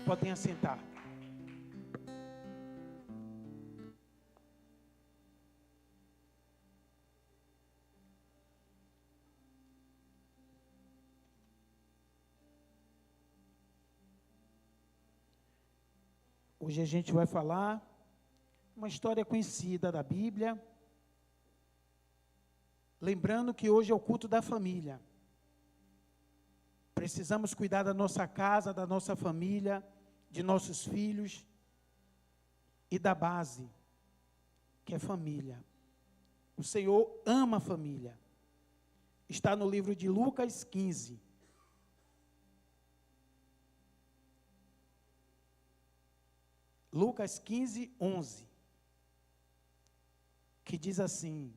Podem assentar. Hoje a gente vai falar uma história conhecida da Bíblia. Lembrando que hoje é o culto da família. Precisamos cuidar da nossa casa, da nossa família, de nossos filhos e da base, que é família. O Senhor ama a família. Está no livro de Lucas 15. Lucas 15, 11. Que diz assim: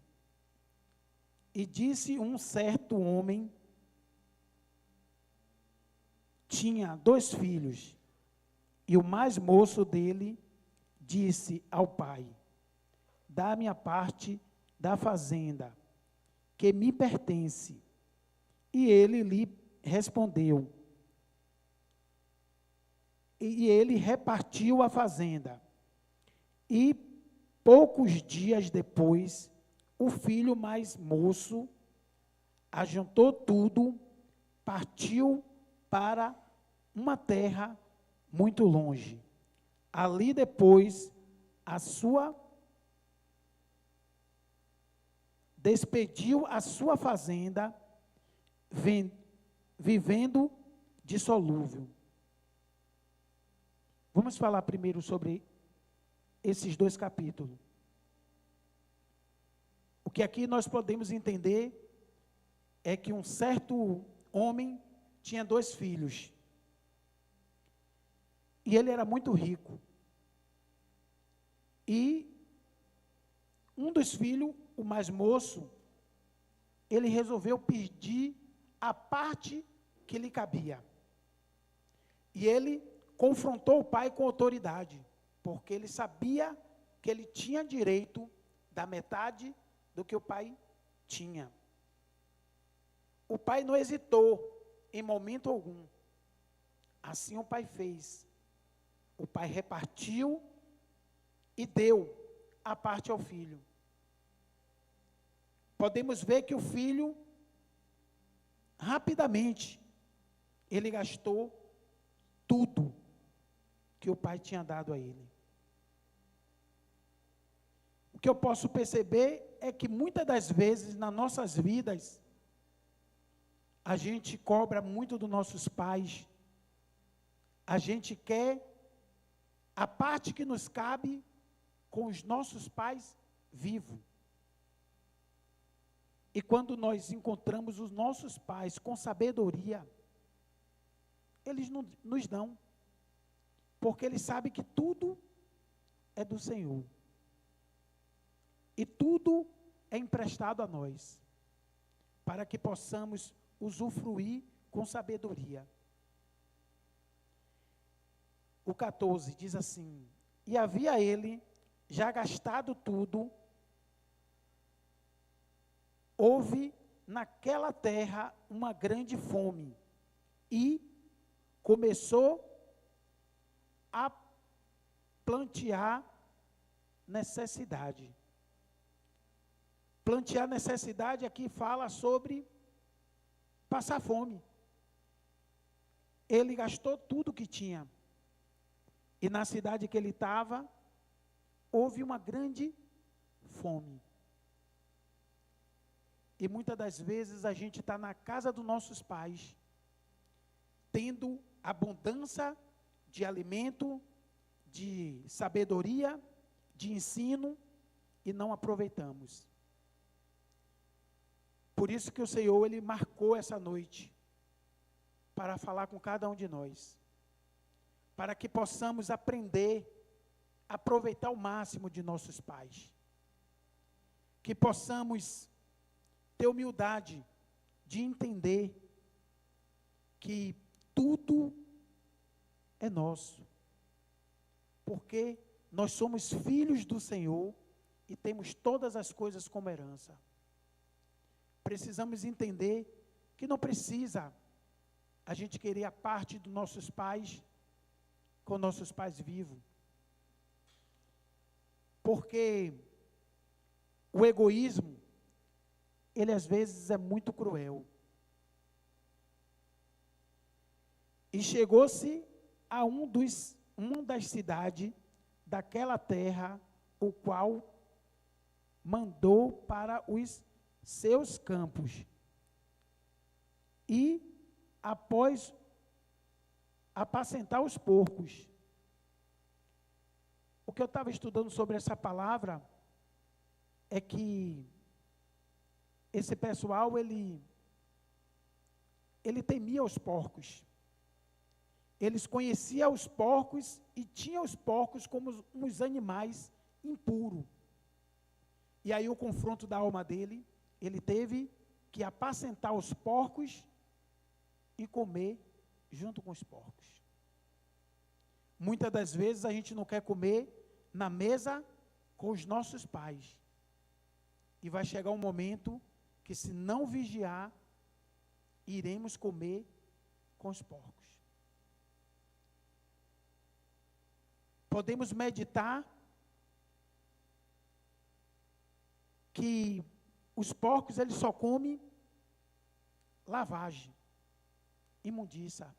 E disse um certo homem, tinha 2 filhos, e o mais moço dele disse ao pai: Dá-me a parte da fazenda, que me pertence. E ele lhe respondeu, e ele repartiu a fazenda. E poucos dias depois, o filho mais moço ajuntou tudo, partiu para uma terra muito longe. Ali depois, despediu a sua fazenda, vivendo dissolúvel. Vamos falar primeiro sobre esses 2 capítulos. O que aqui nós podemos entender é que um certo homem tinha 2 filhos. E ele era muito rico. E um dos filhos, o mais moço, ele resolveu pedir a parte que lhe cabia. E ele confrontou o pai com autoridade, porque ele sabia que ele tinha direito da metade do que o pai tinha. O pai não hesitou em momento algum. Assim o pai fez. O pai repartiu e deu a parte ao filho. Podemos ver que o filho, rapidamente, ele gastou tudo que o pai tinha dado a ele. O que eu posso perceber é que muitas das vezes nas nossas vidas, a gente cobra muito dos nossos pais. A gente quer a parte que nos cabe com os nossos pais vivos. E quando nós encontramos os nossos pais com sabedoria, eles nos dão. Porque eles sabem que tudo é do Senhor. E tudo é emprestado a nós, para que possamos usufruir com sabedoria. O 14 diz assim: E havia ele já gastado tudo, houve naquela terra uma grande fome, e começou a plantear necessidade. Plantear necessidade aqui fala sobre passar fome. Ele gastou tudo que tinha. E na cidade que ele estava, houve uma grande fome. E muitas das vezes a gente está na casa dos nossos pais, tendo abundância de alimento, de sabedoria, de ensino, e não aproveitamos. Por isso que o Senhor, Ele marcou essa noite, para falar com cada um de nós, para que possamos aprender, aproveitar o máximo de nossos pais, que possamos ter humildade de entender que tudo é nosso, porque nós somos filhos do Senhor e temos todas as coisas como herança. Precisamos entender que não precisa a gente querer a parte dos nossos pais com nossos pais vivos. Porque o egoísmo, ele às vezes é muito cruel. E chegou-se a uma das cidades daquela terra, o qual mandou para os seus campos. E, após apacentar os porcos, o que eu estava estudando sobre essa palavra é que esse pessoal, ele temia os porcos. Eles conheciam os porcos e tinham os porcos como uns animais impuros. E aí o confronto da alma dele, ele teve que apacentar os porcos e comer junto com os porcos. Muitas das vezes a gente não quer comer na mesa com os nossos pais. E vai chegar um momento que, se não vigiar, iremos comer com os porcos. Podemos meditar que os porcos, eles só comem lavagem, imundícia,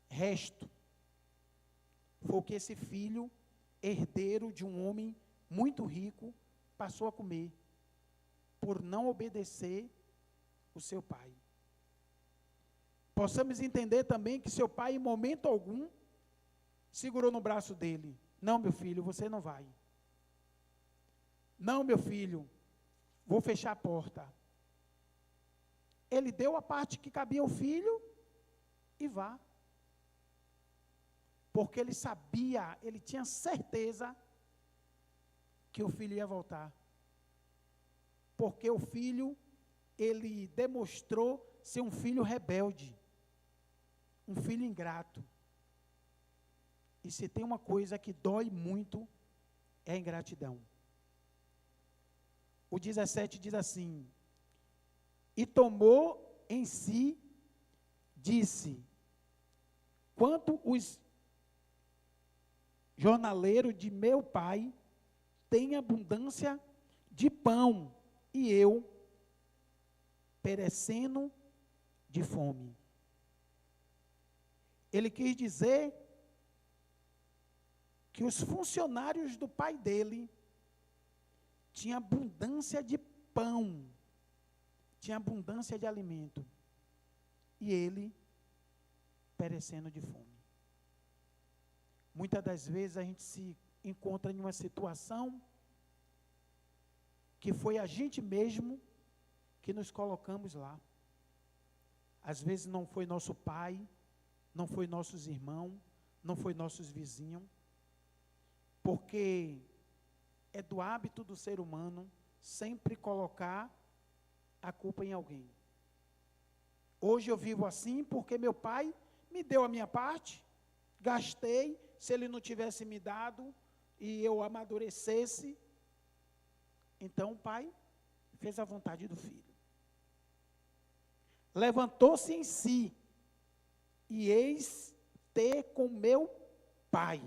resto. Foi o que esse filho, herdeiro de um homem muito rico, passou a comer, por não obedecer o seu pai. Possamos entender também que seu pai, em momento algum, segurou no braço dele. Não, meu filho, você não vai. Não, meu filho, vou fechar a porta. Ele deu a parte que cabia ao filho e vá. Porque ele sabia, ele tinha certeza que o filho ia voltar. Porque o filho, ele demonstrou ser um filho rebelde, um filho ingrato. E se tem uma coisa que dói muito, é a ingratidão. O 17 diz assim: e tomou em si, disse, quanto os jornaleiros de meu pai têm abundância de pão, e eu perecendo de fome. Ele quis dizer que os funcionários do pai dele tinham abundância de pão, tinha abundância de alimento, e ele perecendo de fome. Muitas das vezes a gente se encontra em uma situação que foi a gente mesmo que nos colocamos lá. Às vezes não foi nosso pai, não foi nossos irmãos, não foi nossos vizinhos, porque é do hábito do ser humano sempre colocar a culpa em alguém. Hoje eu vivo assim porque meu pai me deu a minha parte, gastei, se ele não tivesse me dado e eu amadurecesse, então o pai fez a vontade do filho. Levantou-se em si, e eis ter com meu pai.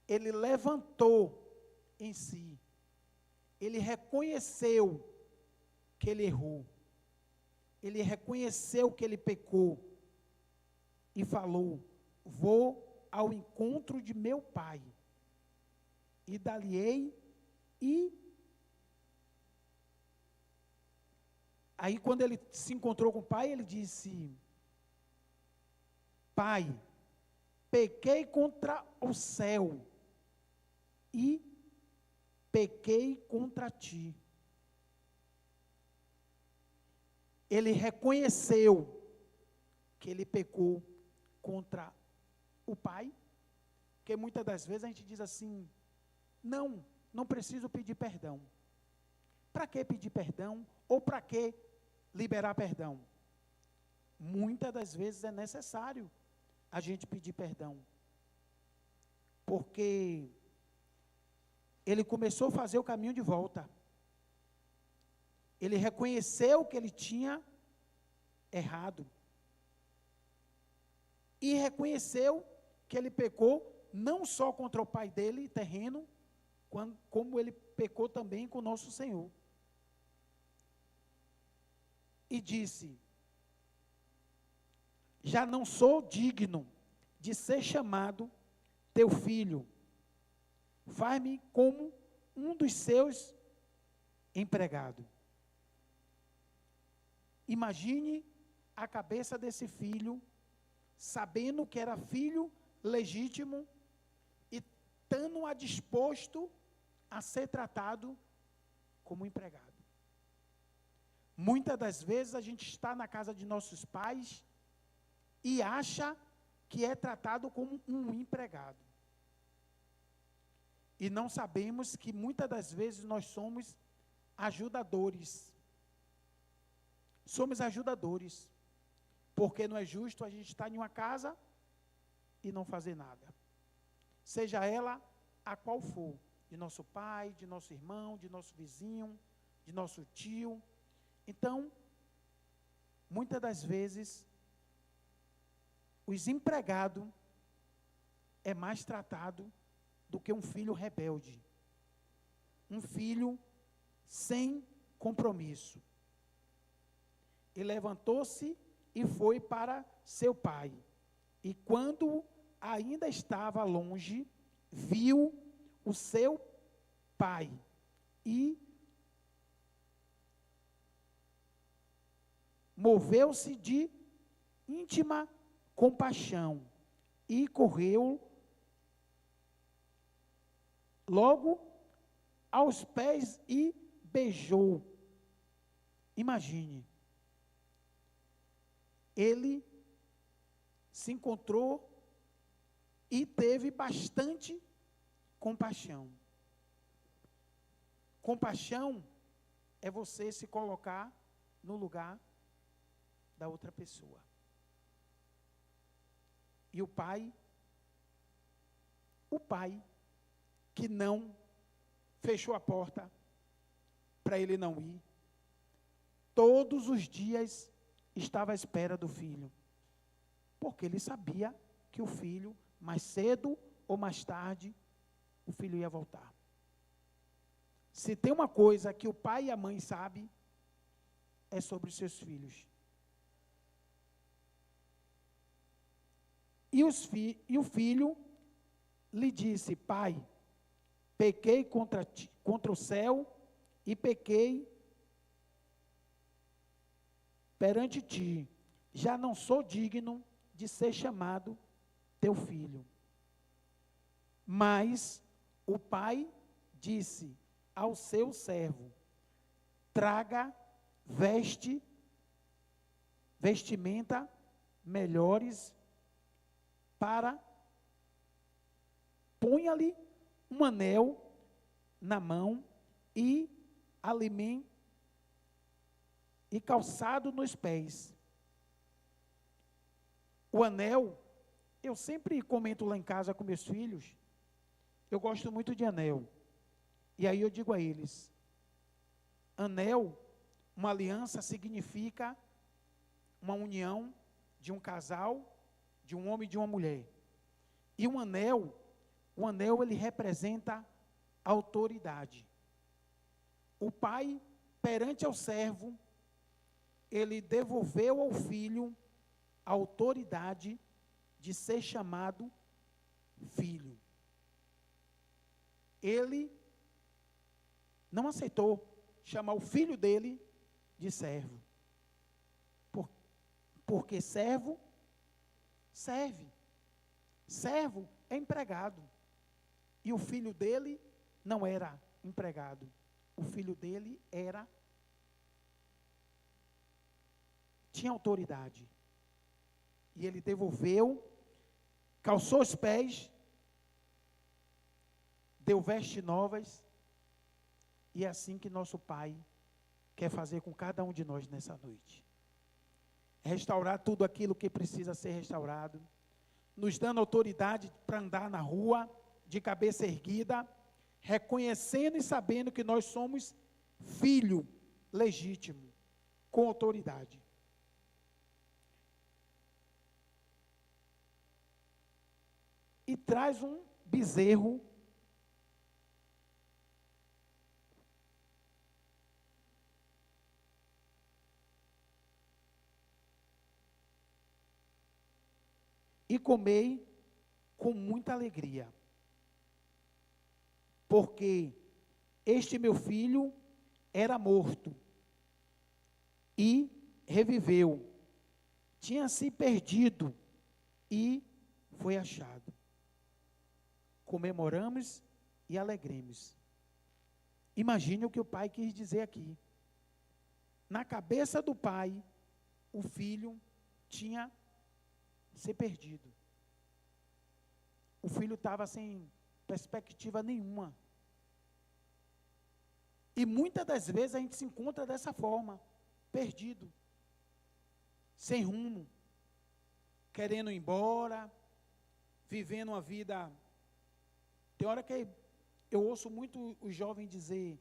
Ele levantou em si, ele reconheceu que ele errou, ele reconheceu que ele pecou, e falou, vou ao encontro de meu pai, e dali-ei, e aí quando ele se encontrou com o pai, ele disse, pai, pequei contra o céu, e pequei contra ti. Ele reconheceu que ele pecou contra o pai, porque muitas das vezes a gente diz assim, não preciso pedir perdão. Para que pedir perdão? Ou para que liberar perdão? Muitas das vezes é necessário a gente pedir perdão, porque ele começou a fazer o caminho de volta. Ele reconheceu que ele tinha errado, e reconheceu que ele pecou não só contra o pai dele, terreno, como ele pecou também com o nosso Senhor. E disse: já não sou digno de ser chamado teu filho, faz-me como um dos seus empregados. Imagine a cabeça desse filho, sabendo que era filho legítimo e estando disposto a ser tratado como empregado. Muitas das vezes a gente está na casa de nossos pais e acha que é tratado como um empregado. E não sabemos que muitas das vezes nós somos ajudadores. Somos ajudadores. Porque não é justo a gente estar em uma casa e não fazer nada. Seja ela a qual for. De nosso pai, de nosso irmão, de nosso vizinho, de nosso tio. Então, muitas das vezes, os empregados é mais tratado do que um filho rebelde. Um filho sem compromisso. E levantou-se e foi para seu pai. E quando ainda estava longe, viu o seu pai e moveu-se de íntima compaixão e correu logo aos pés e beijou. Imagine, ele se encontrou e teve bastante compaixão. Compaixão é você se colocar no lugar da outra pessoa. E o pai que não fechou a porta para ele não ir, todos os dias estava à espera do filho, porque ele sabia que o filho, mais cedo ou mais tarde, o filho ia voltar. Se tem uma coisa que o pai e a mãe sabem, é sobre os seus filhos. E o filho lhe disse: pai, pequei contra o céu e pequei perante ti, já não sou digno de ser chamado teu filho. Mas o pai disse ao seu servo: traga vestimenta melhores, ponha-lhe um anel na mão e alimento e calçado nos pés. O anel, eu sempre comento lá em casa com meus filhos, eu gosto muito de anel. E aí eu digo a eles: anel, uma aliança significa uma união de um casal, de um homem e de uma mulher. E o anel ele representa autoridade. O pai, perante ao servo, ele devolveu ao filho a autoridade de ser chamado filho. Ele não aceitou chamar o filho dele de servo. Porque servo serve. Servo é empregado. E o filho dele não era empregado. O filho dele tinha autoridade. E ele devolveu, calçou os pés, deu vestes novas. E é assim que nosso Pai quer fazer com cada um de nós nessa noite. Restaurar tudo aquilo que precisa ser restaurado, nos dando autoridade para andar na rua, de cabeça erguida, reconhecendo e sabendo que nós somos filho legítimo, com autoridade. e traz um bezerro e comei com muita alegria, porque este meu filho era morto e reviveu, tinha se perdido e foi achado. Comemoramos e alegremos. Imagine o que o pai quis dizer aqui. Na cabeça do pai, o filho tinha se perdido. O filho estava sem perspectiva nenhuma. E muitas das vezes a gente se encontra dessa forma, perdido, sem rumo, querendo ir embora, vivendo uma vida. Tem hora que eu ouço muito os jovens dizer: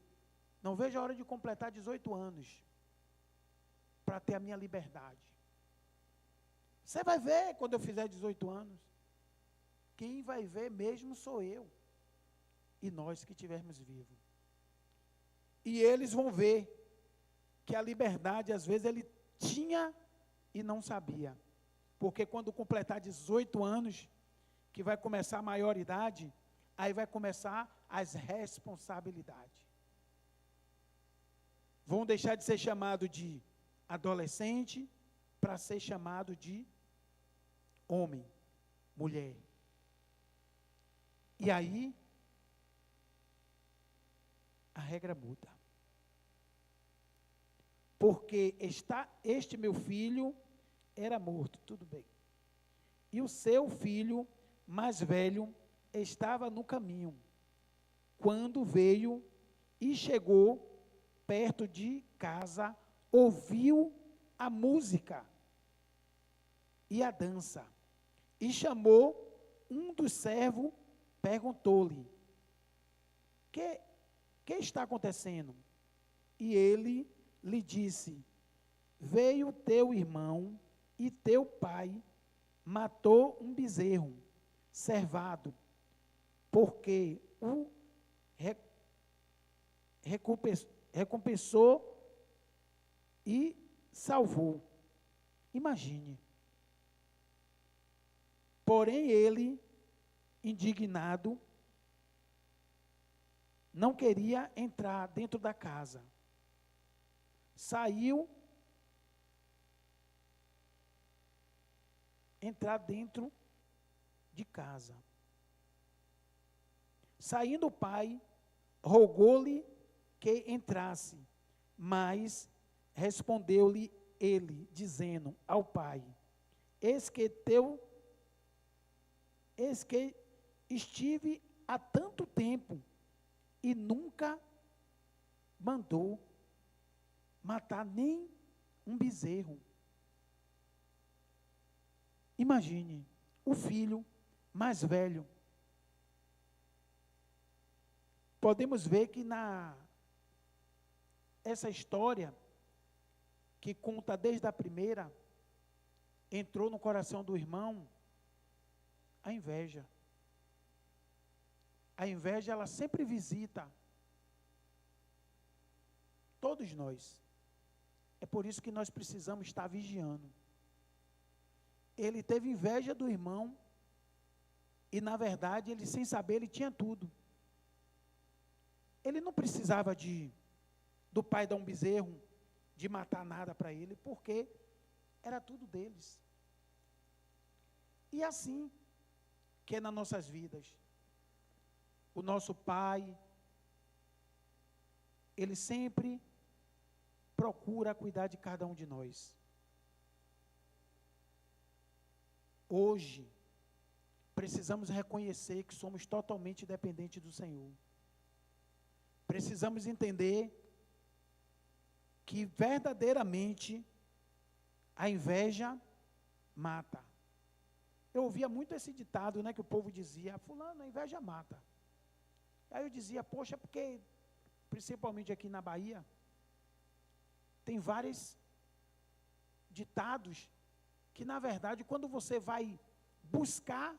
não vejo a hora de completar 18 anos para ter a minha liberdade. Você vai ver quando eu fizer 18 anos. Quem vai ver mesmo sou eu e nós que estivermos vivos. E eles vão ver que a liberdade, às vezes, ele tinha e não sabia. Porque quando completar 18 anos, que vai começar a maioridade, aí vai começar as responsabilidades. Vão deixar de ser chamado de adolescente para ser chamado de homem, mulher. E aí, a regra muda. Porque este meu filho era morto, tudo bem. E o seu filho mais velho estava no caminho, quando veio e chegou perto de casa, ouviu a música e a dança, e chamou um dos servos, perguntou-lhe: que está acontecendo? E ele lhe disse: veio teu irmão e teu pai matou um bezerro cevado, porque o recompensou e salvou. Imagine. Porém ele, indignado, não queria entrar dentro da casa. Saiu, entrar dentro de casa. Saindo o pai, rogou-lhe que entrasse, mas respondeu-lhe ele, dizendo ao pai: eis que estive há tanto tempo e nunca mandou matar nem um bezerro. Imagine, o filho mais velho. Podemos ver que essa história, que conta desde a primeira, entrou no coração do irmão a inveja. A inveja, ela sempre visita todos nós. É por isso que nós precisamos estar vigiando. Ele teve inveja do irmão e, na verdade, ele, sem saber, ele tinha tudo. Ele não precisava do pai dar um bezerro, de matar nada para ele, porque era tudo deles. E assim que é nas nossas vidas. O nosso pai, ele sempre procura cuidar de cada um de nós. Hoje, precisamos reconhecer que somos totalmente dependentes do Senhor. Precisamos entender que verdadeiramente a inveja mata. Eu ouvia muito esse ditado, né, que o povo dizia: fulano, a inveja mata. Aí eu dizia: poxa, porque, principalmente aqui na Bahia, tem vários ditados que, na verdade, quando você vai buscar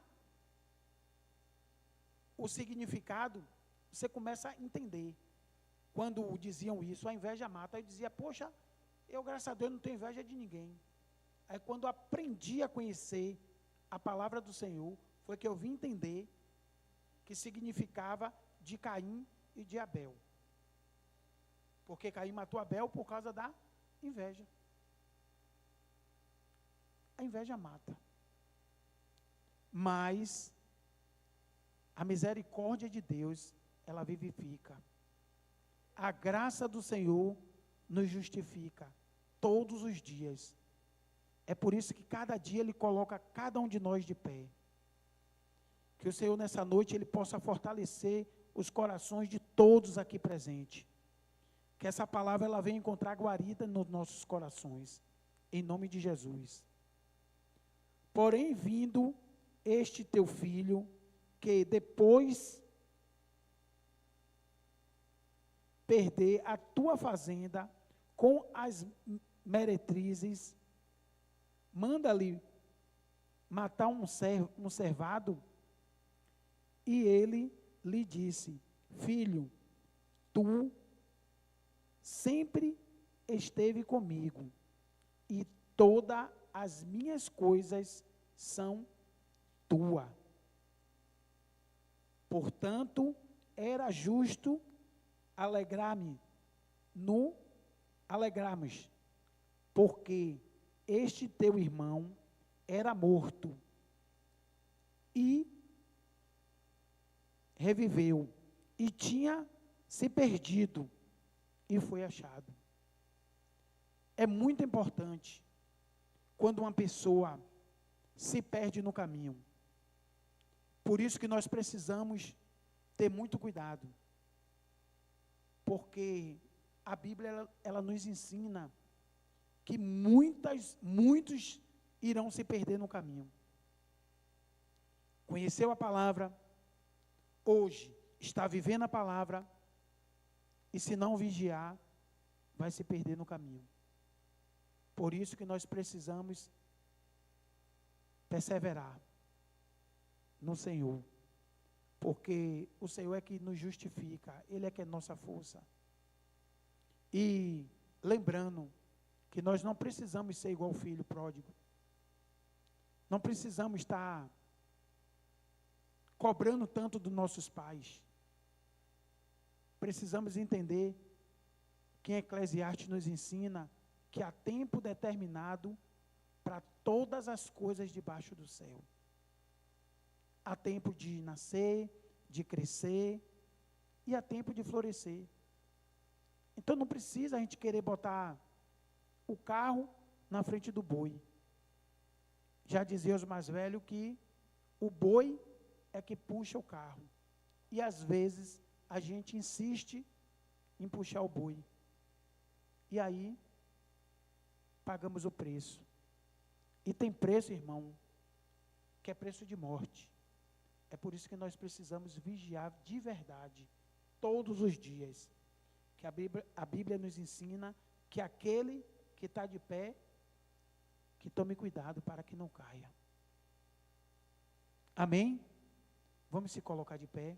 o significado, você começa a entender. Quando diziam isso, a inveja mata, eu dizia, poxa, eu, graças a Deus, não tenho inveja de ninguém. Aí, quando eu aprendi a conhecer a palavra do Senhor, foi que eu vim entender que significava de Caim e de Abel. Porque Caim matou Abel por causa da inveja. A inveja mata. Mas a misericórdia de Deus, ela vivifica. A graça do Senhor nos justifica todos os dias. É por isso que cada dia Ele coloca cada um de nós de pé. Que o Senhor nessa noite Ele possa fortalecer os corações de todos aqui presentes. Que essa palavra ela venha encontrar guarida nos nossos corações. Em nome de Jesus. Porém, vindo este teu filho, que depois perder a tua fazenda com as meretrizes, manda-lhe matar um servado. E ele lhe disse, filho, tu sempre esteve comigo, e todas as minhas coisas são tua. Portanto, era justo alegrarmos, porque este teu irmão era morto e reviveu, e tinha se perdido e foi achado. É muito importante quando uma pessoa se perde no caminho. Por isso que nós precisamos ter muito cuidado. Porque a Bíblia, ela nos ensina que muitos irão se perder no caminho. Conheceu a palavra, hoje está vivendo a palavra, e se não vigiar, vai se perder no caminho. Por isso que nós precisamos perseverar no Senhor, porque o Senhor é que nos justifica, Ele é que é nossa força. E lembrando que nós não precisamos ser igual o filho pródigo, não precisamos estar cobrando tanto dos nossos pais. Precisamos entender que em Eclesiastes nos ensina que há tempo determinado para todas as coisas debaixo do céu. Há tempo de nascer, de crescer, e há tempo de florescer. Então não precisa a gente querer botar o carro na frente do boi. Já dizia os mais velhos que o boi é que puxa o carro. E às vezes a gente insiste em puxar o boi. E aí pagamos o preço. E tem preço, irmão, que é preço de morte. É por isso que nós precisamos vigiar de verdade, todos os dias. Que a Bíblia nos ensina que aquele que está de pé, que tome cuidado para que não caia. Amém? Vamos se colocar de pé.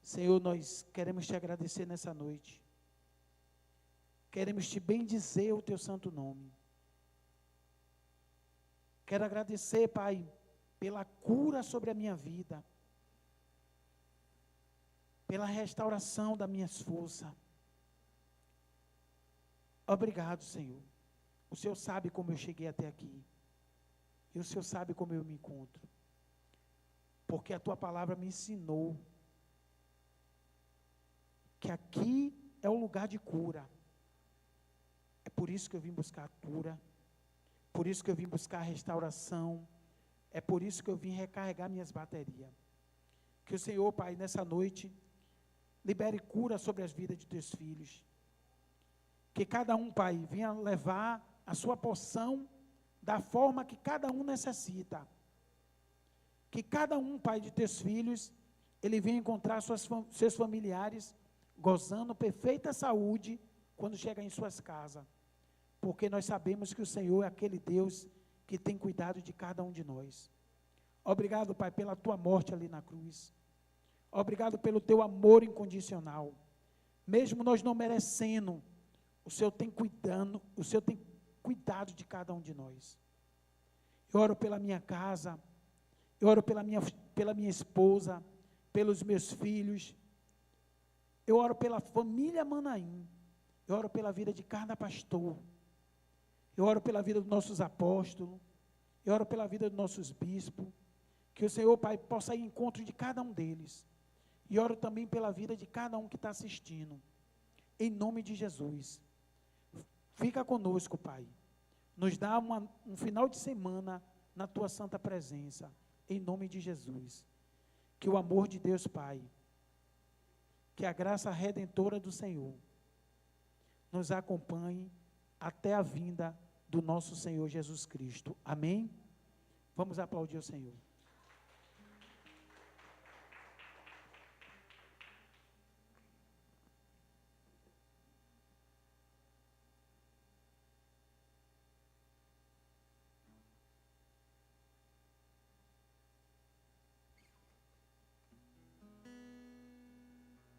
Senhor, nós queremos te agradecer nessa noite. Queremos te bendizer o teu santo nome. Quero agradecer, Pai, pela cura sobre a minha vida, pela restauração das minhas forças. Obrigado, Senhor. O Senhor sabe como eu cheguei até aqui. E o Senhor sabe como eu me encontro. Porque a tua palavra me ensinou que aqui é o lugar de cura. É por isso que eu vim buscar a cura. Por isso que eu vim buscar a restauração. É por isso que eu vim recarregar minhas baterias. Que o Senhor, Pai, nessa noite, libere cura sobre as vidas de teus filhos. Que cada um, Pai, venha levar a sua porção da forma que cada um necessita. Que cada um, Pai, de teus filhos, ele venha encontrar seus familiares gozando perfeita saúde quando chegar em suas casas. Porque nós sabemos que o Senhor é aquele Deus que tem cuidado de cada um de nós. Obrigado, Pai, pela tua morte ali na cruz. Obrigado pelo teu amor incondicional. Mesmo nós não merecendo, o Senhor tem cuidado de cada um de nós. Eu oro pela minha casa, eu oro pela minha esposa, pelos meus filhos, eu oro pela família Manaim, eu oro pela vida de cada pastor, eu oro pela vida dos nossos apóstolos, eu oro pela vida dos nossos bispos, que o Senhor, Pai, possa ir em encontro de cada um deles, e oro também pela vida de cada um que está assistindo, em nome de Jesus. Fica conosco, Pai, nos dá um final de semana na tua santa presença, em nome de Jesus. Que o amor de Deus Pai, que a graça redentora do Senhor, nos acompanhe até a vinda do nosso Senhor Jesus Cristo. Amém? Vamos aplaudir o Senhor.